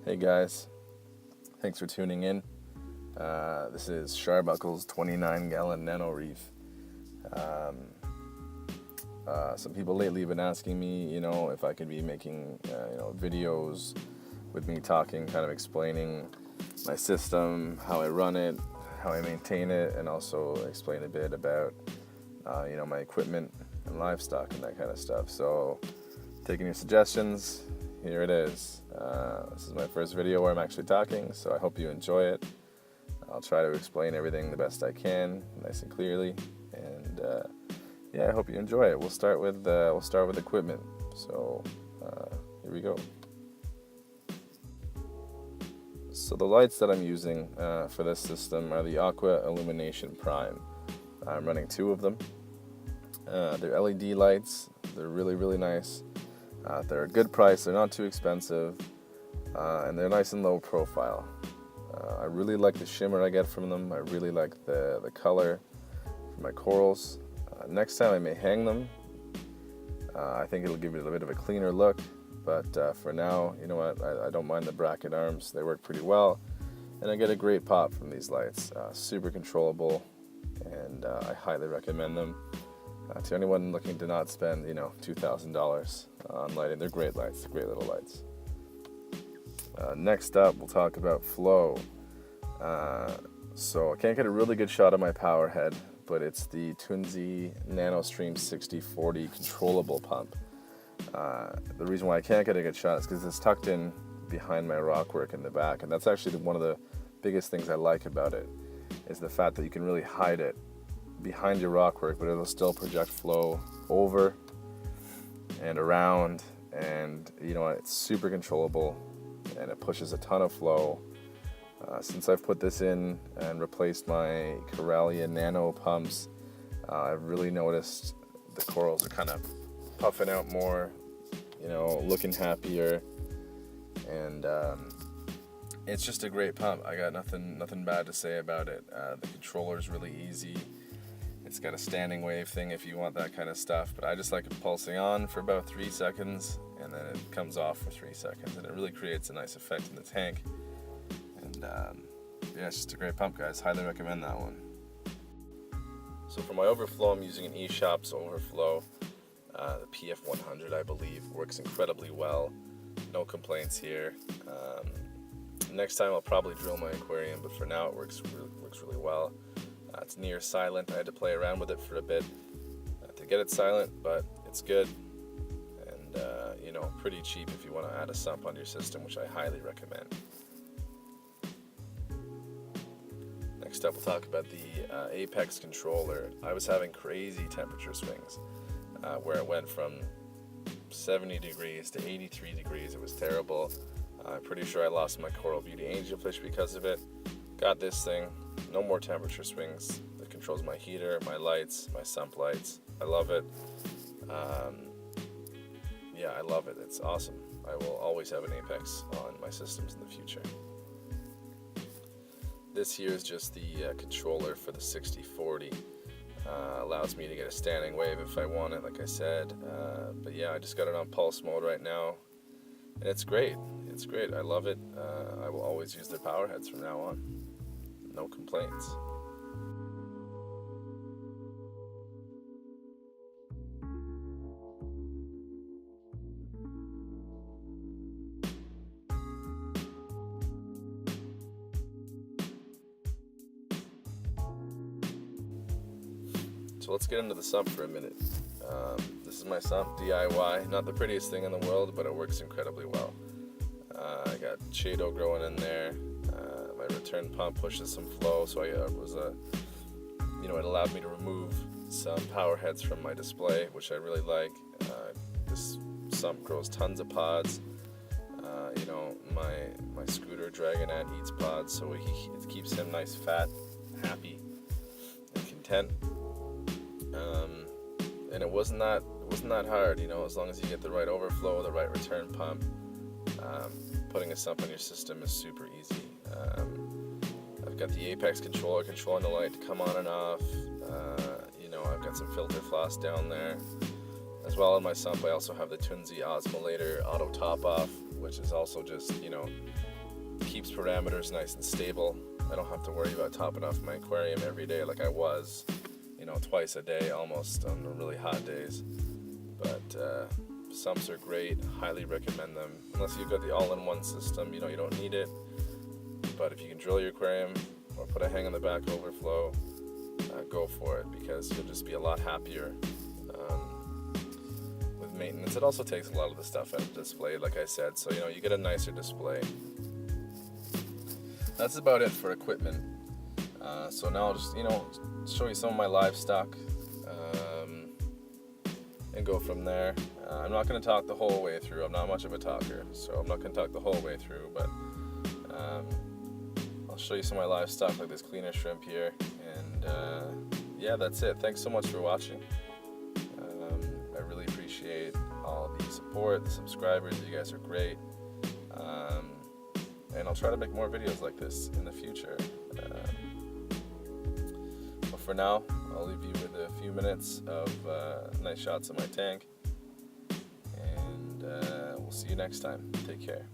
Hey guys, thanks for tuning in. This is Sharbuckles 29-gallon Nano Reef. Some people lately have been asking me, if I could be making, videos with me talking, kind of explaining my system, how I run it, how I maintain it, and also explain a bit about, my equipment and livestock and that kind of stuff. So, taking your suggestions, here it is. This is my first video where I'm actually talking, so I hope you enjoy it. I'll try to explain everything the best I can, nice and clearly, and I hope you enjoy it. We'll start with equipment. So here we go. So the lights that I'm using for this system are the Aqua Illumination Prime. I'm running 2 of them. They're LED lights. They're really, really nice. They're a good price. They're not too expensive, and they're nice and low profile. I really like the shimmer I get from them. I really like the color for my corals. Next time I may hang them. I think it'll give it a bit of a cleaner look, but for now, you know what, I don't mind the bracket arms. They work pretty well, and I get a great pop from these lights. Super controllable, and I highly recommend them to anyone looking to not spend, $2,000 on lighting. They're great lights, great little lights. Next up, we'll talk about flow. So I can't get a really good shot of my power head, but it's the Tunzi NanoStream 6040 controllable pump. The reason why I can't get a good shot is because it's tucked in behind my rockwork in the back, and that's actually one of the biggest things I like about it, is the fact that you can really hide it behind your rockwork, but it'll still project flow over and around, and it's super controllable, and it pushes a ton of flow. Since I've put this in and replaced my Corallia Nano pumps, I've really noticed the corals are kind of puffing out more, looking happier, and it's just a great pump. I got nothing bad to say about it. The controller is really easy. It's got a standing wave thing if you want that kind of stuff, but I just like it pulsing on for about 3 seconds, and then it comes off for 3 seconds, and it really creates a nice effect in the tank. And it's just a great pump, guys. Highly recommend that one. So for my overflow, I'm using an eShop's Overflow. The PF100, I believe, works incredibly well. No complaints here. Next time I'll probably drill my aquarium, but for now it works really well. It's near silent. I had to play around with it for a bit to get it silent, but it's good, and pretty cheap if you want to add a sump on your system, which I highly recommend. Next up, we'll talk about the Apex controller. I was having crazy temperature swings where it went from 70 degrees to 83 degrees. It was terrible. I'm pretty sure I lost my Coral Beauty angelfish because of it. Got this thing. No more temperature swings. It controls my heater, my lights, my sump lights. I love it. I love it. It's awesome. I will always have an Apex on my systems in the future. This here is just the controller for the 6040. Allows me to get a standing wave if I want it, like I said. I just got it on pulse mode right now, and it's great. It's great. I love it. I will always use their power heads from now on. No complaints. So let's get into the sump for a minute. This is my sump, DIY. Not the prettiest thing in the world, but it works incredibly well. I got Shado growing in there. My return pump pushes some flow, so it allowed me to remove some power heads from my display, which I really like. This sump grows tons of pods. My Scooter Dragonette eats pods, so it keeps him nice, fat, happy, and content. And it wasn't that hard, as long as you get the right overflow, the right return pump. Putting a sump on your system is super easy. I've got the Apex controller controlling the light to come on and off. I've got some filter floss down there. As well in my sump, I also have the Tunzi Osmolator auto top off, which is also just, keeps parameters nice and stable. I don't have to worry about topping off my aquarium every day like I was, you know, twice a day almost on the really hot days. But sumps are great, highly recommend them. Unless you've got the all-in-one system, you know, you don't need it. But if you can drill your aquarium or put a hang on the back overflow, go for it, because you'll just be a lot happier with maintenance. It also takes a lot of the stuff out of the display, like I said, so you know, you get a nicer display. That's about it for equipment. So now I'll just, you know, show you some of my livestock and go from there. I'm not going to talk the whole way through. I'm not much of a talker, so I'm not going to talk the whole way through, but I'll show you some of my livestock, like this cleaner shrimp here, and yeah, that's it. Thanks so much for watching. I really appreciate all the support, the subscribers. You guys are great, and I'll try to make more videos like this in the future. But for now, I'll leave you with a few minutes of nice shots of my tank, and we'll see you next time. Take care.